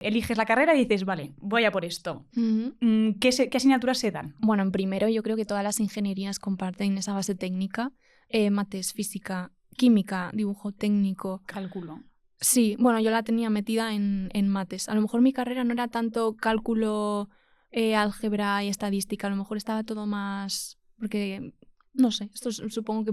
Eliges la carrera y dices, vale, voy a por esto. ¿Qué asignaturas se dan? Bueno, en primero yo creo que todas las ingenierías comparten esa base técnica. Mates, física, química, dibujo técnico. Cálculo. Sí, bueno, yo la tenía metida en mates. A lo mejor mi carrera no era tanto cálculo, álgebra y estadística. A lo mejor estaba todo más... Porque, no sé, esto supongo que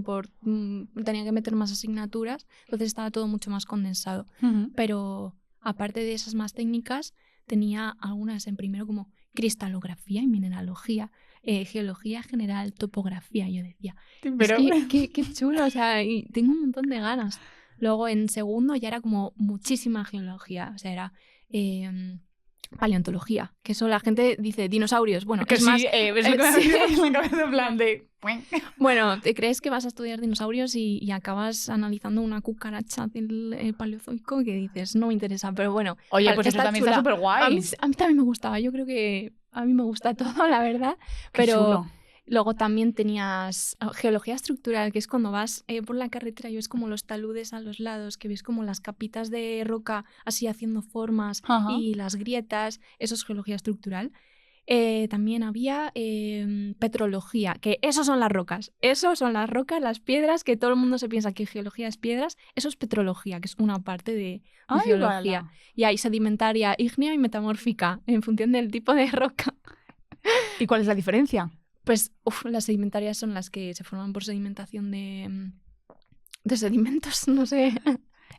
tenía que meter más asignaturas, entonces estaba todo mucho más condensado. Pero aparte de esas más técnicas, tenía algunas en primero como cristalografía y mineralogía, geología general, topografía. Yo decía, pero... es que qué chulo, o sea, y tengo un montón de ganas. Luego en segundo ya era como muchísima geología, o sea, era paleontología, que eso la gente dice dinosaurios. Bueno, que es sí, más... es lo que me ha en la cabeza en plan de... Bueno, te crees que vas a estudiar dinosaurios y acabas analizando una cucaracha del Paleozoico que dices, no me interesa, pero bueno. Oye, pues eso también está súper guay. A mí también me gustaba, yo creo que a mí me gusta todo, la verdad. Qué pero chulo. Luego también tenías geología estructural, que es cuando vas por la carretera y ves como los taludes a los lados, que ves como las capitas de roca así haciendo formas. Ajá. Y las grietas, eso es geología estructural. También había petrología, que eso son las rocas. Eso son las rocas, las piedras, que todo el mundo se piensa que geología es piedras. Eso es petrología, que es una parte de geología. Vale. Y hay sedimentaria, ígnea y metamórfica, en función del tipo de roca. ¿Y cuál es la diferencia? Pues las sedimentarias son las que se forman por sedimentación de sedimentos, no sé.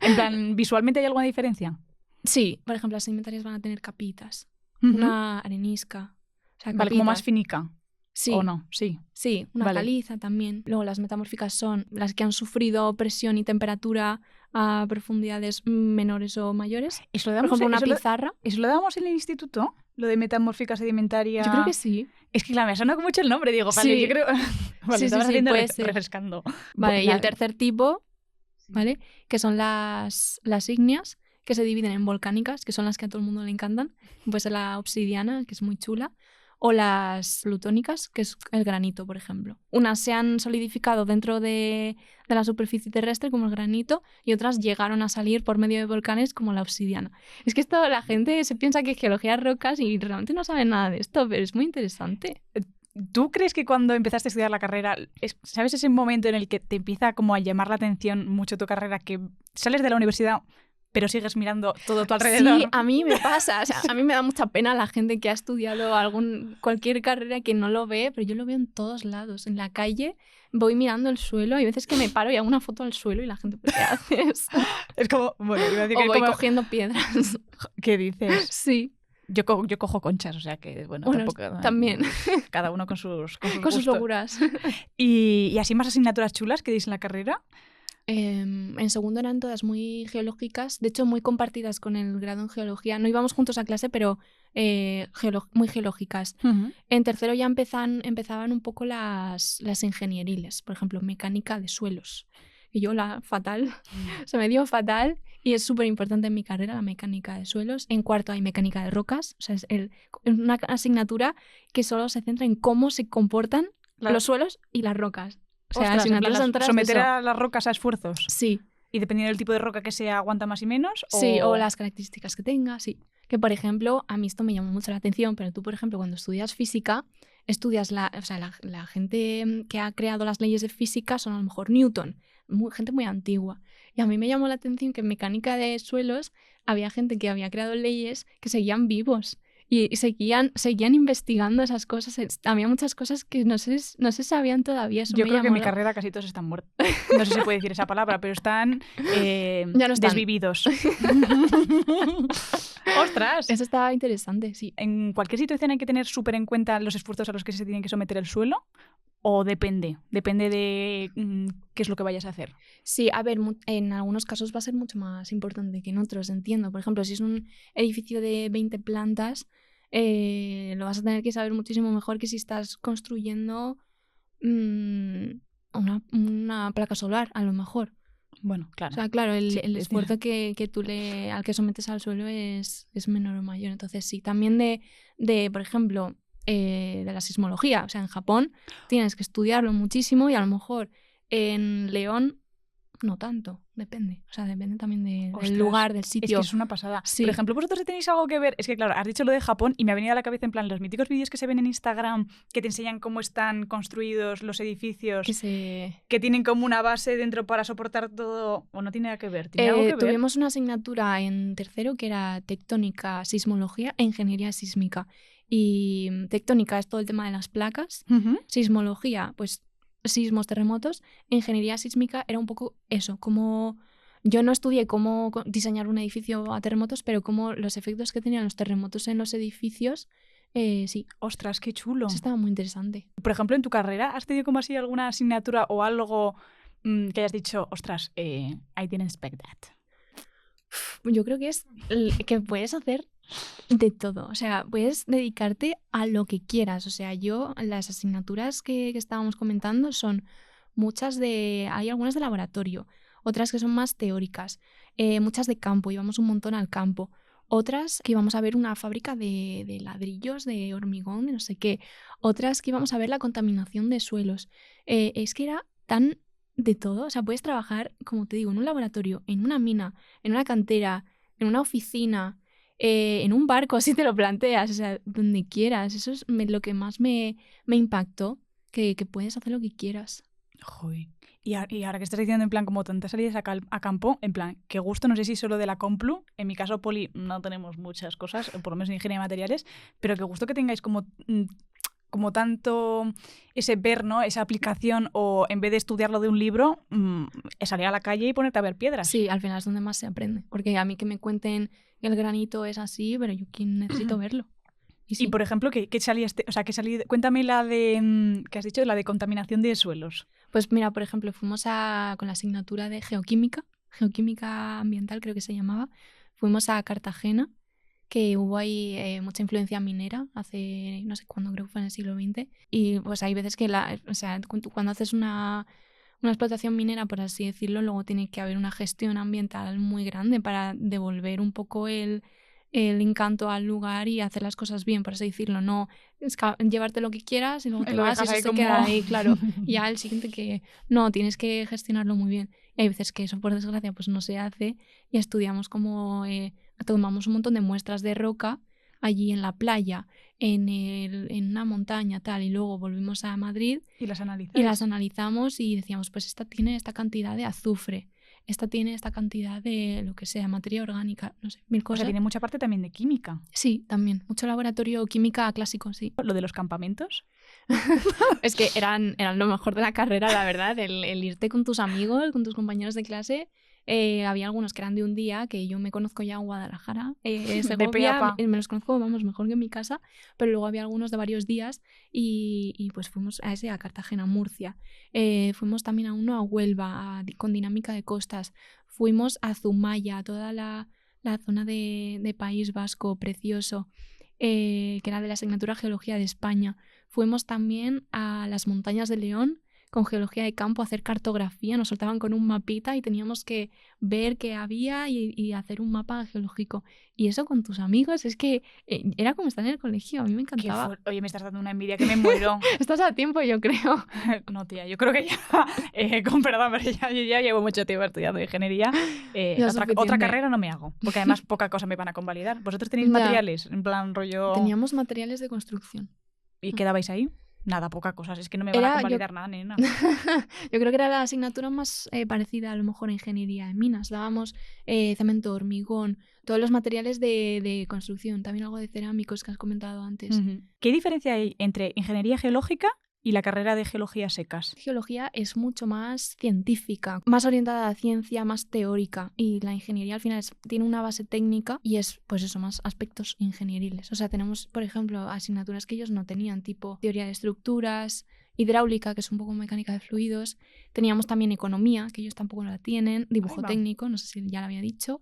En plan, ¿visualmente hay alguna diferencia? Sí, por ejemplo, las sedimentarias van a tener capitas. Una arenisca. O sea, vale, como más finica. Sí. ¿O no? Sí. Sí, una caliza también. Luego las metamórficas son las que han sufrido presión y temperatura a profundidades menores o mayores. ¿Eso lo damos, por ejemplo, una pizarra? ¿Eso lo damos en el instituto? ¿Lo de metamórfica sedimentaria? Yo creo que sí. Es que claro, me ha sonado mucho el nombre, digo, vale, sí. yo creo... Vale, sí, estabas haciendo puede ser. refrescando. Vale, y el tercer tipo, ¿vale? Que son las ígneas, que se dividen en volcánicas, que son las que a todo el mundo le encantan. Pues la obsidiana, que es muy chula. O las plutónicas, que es el granito, por ejemplo. Unas se han solidificado dentro de la superficie terrestre, como el granito, y otras llegaron a salir por medio de volcanes, como la obsidiana. Es que esto la gente se piensa que es geología de rocas y realmente no sabe nada de esto, pero es muy interesante. ¿Tú crees que cuando empezaste a estudiar la carrera, sabes ese momento en el que te empieza como a llamar la atención mucho tu carrera, que sales de la universidad pero sigues mirando todo a tu alrededor? Sí, a mí me pasa. O sea, a mí me da mucha pena la gente que ha estudiado cualquier carrera que no lo ve, pero yo lo veo en todos lados. En la calle voy mirando el suelo. Hay veces que me paro y hago una foto al suelo y la gente, ¿qué haces? Es como... Bueno, iba a decir o que voy como... cogiendo piedras. ¿Qué dices? Sí. Yo cojo conchas, o sea que, bueno tampoco... También. Cada uno con sus locuras. ¿Y así más asignaturas chulas que deis en la carrera? En segundo eran todas muy geológicas, de hecho muy compartidas con el grado en geología. No íbamos juntos a clase, pero muy geológicas. En tercero ya empezaban un poco las ingenieriles, por ejemplo, mecánica de suelos. Y yo se me dio fatal y es súper importante en mi carrera la mecánica de suelos. En cuarto hay mecánica de rocas, o sea, es una asignatura que solo se centra en cómo se comportan los suelos y las rocas. O sea, ostras, someter a las rocas a esfuerzos. Sí. Y dependiendo del tipo de roca que sea, aguanta más y menos. Sí, o las características que tenga, sí. Que, por ejemplo, a mí esto me llamó mucho la atención, pero tú, por ejemplo, cuando estudias física, estudias la gente que ha creado las leyes de física son a lo mejor Newton, gente muy antigua. Y a mí me llamó la atención que en mecánica de suelos había gente que había creado leyes que seguían vivos. Y seguían investigando esas cosas. Había muchas cosas que no se sabían todavía. Yo creo que en mi carrera casi todos están muertos. No sé si puede decir esa palabra, pero están, ya no están desvividos. ¡Ostras! Eso estaba interesante, sí. ¿En cualquier situación hay que tener súper en cuenta los esfuerzos a los que se tiene que someter el suelo? ¿O depende? Depende de qué es lo que vayas a hacer. Sí, a ver, en algunos casos va a ser mucho más importante que en otros, entiendo. Por ejemplo, si es un edificio de 20 plantas, lo vas a tener que saber muchísimo mejor que si estás construyendo una placa solar, a lo mejor. Bueno, claro. O sea, claro, el esfuerzo que tú al que sometes al suelo es menor o mayor. Entonces, sí, también de por ejemplo... de la sismología, o sea, en Japón tienes que estudiarlo muchísimo y a lo mejor en León no tanto, depende. O sea, depende también del Ostras, lugar, del Es sitio. que es una pasada. Sí. Por ejemplo, vosotros tenéis algo que ver. Es que, claro, has dicho lo de Japón y me ha venido a la cabeza en plan los míticos vídeos que se ven en Instagram que te enseñan cómo están construidos los edificios, que tienen como una base dentro para soportar todo. ¿O no tiene nada que ver? ¿Tiene algo que ver? Tuvimos una asignatura en tercero que era tectónica, sismología e ingeniería sísmica. Y tectónica es todo el tema de las placas. Sismología, pues sismos, terremotos. E ingeniería sísmica era un poco eso, como... Yo no estudié cómo diseñar un edificio a terremotos, pero como los efectos que tenían los terremotos en los edificios, sí. Ostras, qué chulo. Eso estaba muy interesante. Por ejemplo, en tu carrera, ¿has tenido como así alguna asignatura o algo que hayas dicho, ostras, I didn't expect that? Yo creo que es que puedes hacer de todo. O sea, puedes dedicarte a lo que quieras. O sea, las asignaturas que estábamos comentando son hay algunas de laboratorio, otras que son más teóricas, muchas de campo, íbamos un montón al campo. Otras que íbamos a ver una fábrica de ladrillos, de hormigón, de no sé qué. Otras que íbamos a ver la contaminación de suelos. Es que era tan de todo. O sea, puedes trabajar, como te digo, en un laboratorio, en una mina, en una cantera, en una oficina, en un barco, si te lo planteas. O sea, donde quieras. Eso es lo que más me impactó, que puedes hacer lo que quieras. Joder. Y ahora que estás diciendo en plan como tantas salidas a campo, en plan, qué gusto, no sé si solo de la Complu, en mi caso Poli no tenemos muchas cosas, por lo menos en ingeniería de materiales, pero qué gusto que tengáis como tanto ese ver, ¿no? Esa aplicación, o en vez de estudiarlo de un libro, salir a la calle y ponerte a ver piedras. Sí, al final es donde más se aprende, porque a mí que me cuenten que el granito es así, pero yo necesito verlo. Y por ejemplo, ¿qué salías? O sea, cuéntame la de que has dicho, la de contaminación de suelos. Pues mira, por ejemplo, fuimos con la asignatura de geoquímica ambiental, creo que se llamaba. Fuimos a Cartagena, que hubo ahí mucha influencia minera hace, no sé cuándo, creo que fue en el siglo XX. Y pues hay veces que, o sea, cuando haces una explotación minera, por así decirlo, luego tiene que haber una gestión ambiental muy grande para devolver un poco el encanto al lugar y hacer las cosas bien, por así decirlo. No llevarte lo que quieras y luego te vas y eso se queda ahí, claro. Y ya el siguiente que... No, tienes que gestionarlo muy bien. Y hay veces que eso, por desgracia, pues no se hace y estudiamos como... tomamos un montón de muestras de roca allí en la playa, en una montaña, tal, y luego volvimos a Madrid y las analizamos y decíamos, pues esta tiene esta cantidad de azufre, esta tiene esta cantidad de lo que sea, materia orgánica, no sé, mil cosas. O sea, tiene mucha parte también de química. Sí, también. Mucho laboratorio química clásico, sí. ¿Lo de los campamentos? Es que eran lo mejor de la carrera, la verdad. El irte con tus amigos, con tus compañeros de clase. Había algunos que eran de un día, que yo me conozco ya en Guadalajara, Segovia, me los conozco, vamos, mejor que en mi casa, pero luego había algunos de varios días y pues fuimos a Cartagena, Murcia. Fuimos también a uno a Huelva, con dinámica de costas. Fuimos a Zumaya, toda la zona de País Vasco, precioso, que era de la asignatura Geología de España. Fuimos también a las montañas de León, con geología de campo, a hacer cartografía, nos soltaban con un mapita y teníamos que ver qué había y hacer un mapa geológico. Y eso con tus amigos, es que era como estar en el colegio, a mí me encantaba. Oye, me estás dando una envidia que me muero. Estás a tiempo, yo creo. No, tía, yo creo que ya, con perdón, pero yo ya llevo mucho tiempo estudiando ingeniería. Otra carrera no me hago, porque además poca cosa me van a convalidar. ¿Vosotros tenéis materiales? En plan rollo... Teníamos materiales de construcción. ¿Y qué dabais ahí? Nada, poca cosa. Es que no me van a convalidar nada, nena. Yo creo que era la asignatura más parecida a lo mejor a ingeniería en minas. Dábamos cemento, hormigón, todos los materiales de construcción. También algo de cerámicos que has comentado antes. Uh-huh. ¿Qué diferencia hay entre ingeniería geológica y la carrera de geología secas? Geología es mucho más científica, más orientada a la ciencia, más teórica, y la ingeniería al final tiene una base técnica y es, pues eso, más aspectos ingenieriles. O sea, tenemos, por ejemplo, asignaturas que ellos no tenían, tipo teoría de estructuras, hidráulica, que es un poco mecánica de fluidos. Teníamos también economía, que ellos tampoco la tienen, dibujo técnico, no sé si ya lo había dicho,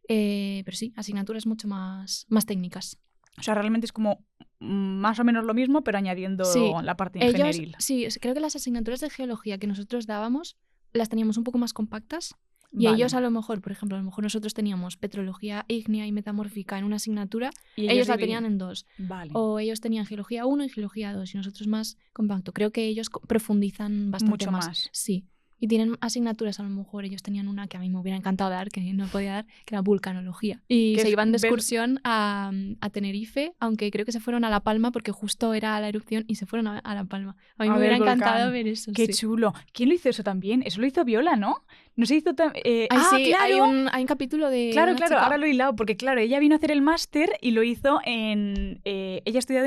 pero sí, asignaturas mucho más técnicas. O sea, realmente es como más o menos lo mismo, pero añadiendo la parte ingenieril. Sí, creo que las asignaturas de geología que nosotros dábamos las teníamos un poco más compactas. Y ellos a lo mejor, por ejemplo, nosotros teníamos petrología ígnea y metamórfica en una asignatura, y ellos la tenían en dos. Vale. O ellos tenían geología 1 y geología 2 y nosotros más compacto. Creo que ellos profundizan bastante mucho más. Sí. Y tienen asignaturas, a lo mejor ellos tenían una que a mí me hubiera encantado dar, que no podía dar, que era vulcanología. Y se iban de excursión a Tenerife, aunque creo que se fueron a La Palma porque justo era la erupción y se fueron a La Palma. A mí me hubiera encantado ver eso. Qué chulo. ¿Quién lo hizo eso también? Eso lo hizo Viola, ¿no? No se hizo tan... sí, claro. Hay un capítulo de... Claro, ahora lo he hilado, porque claro, ella vino a hacer el máster y lo hizo en... ella estudió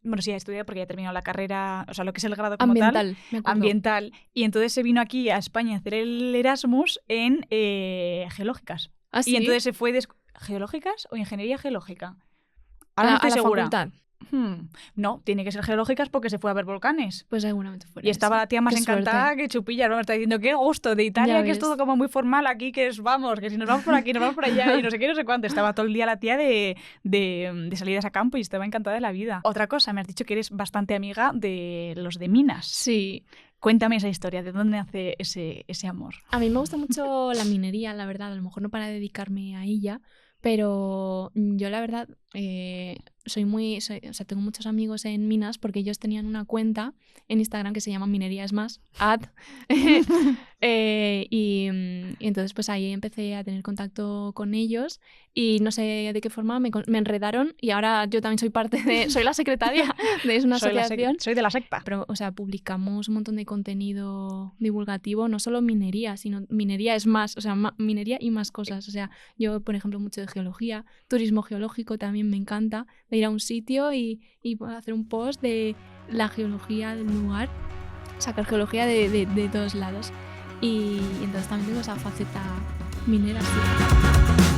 Bueno, sí, ha estudiado porque ya ha terminado la carrera, o sea, lo que es el grado como ambiental, tal. Ambiental. Y entonces se vino aquí a España a hacer el Erasmus en geológicas. ¿Ah, sí? Y entonces se fue de ¿geológicas o ingeniería geológica? Ahora no estoy segura. Facultad. No, tiene que ser geológicas porque se fue a ver volcanes. Pues seguramente fuera. Y estaba la tía más encantada que chupilla, ¿no? Me está diciendo, qué gusto, de Italia, que es todo como muy formal, aquí que es, vamos, que si nos vamos por aquí, nos vamos por allá, y no sé qué, no sé cuánto. Estaba todo el día la tía de salidas a campo y estaba encantada de la vida. Otra cosa, me has dicho que eres bastante amiga de los de minas. Sí. Cuéntame esa historia, ¿de dónde nace ese amor? A mí me gusta mucho la minería, la verdad, a lo mejor no para dedicarme a ella, pero yo la verdad tengo muchos amigos en minas porque ellos tenían una cuenta en Instagram que se llama Minería es Más, y entonces pues ahí empecé a tener contacto con ellos y no sé de qué forma me enredaron y ahora yo también soy la secretaria de una asociación. Soy de la secta. Pero, o sea, publicamos un montón de contenido divulgativo, no solo minería, sino minería es más, o sea, minería y más cosas. O sea, yo, por ejemplo, mucho de geología, turismo geológico también me encanta, de ir a un sitio y hacer un post de la geología del lugar, sacar geología de todos lados. Y entonces también tengo esa faceta minera. Sí.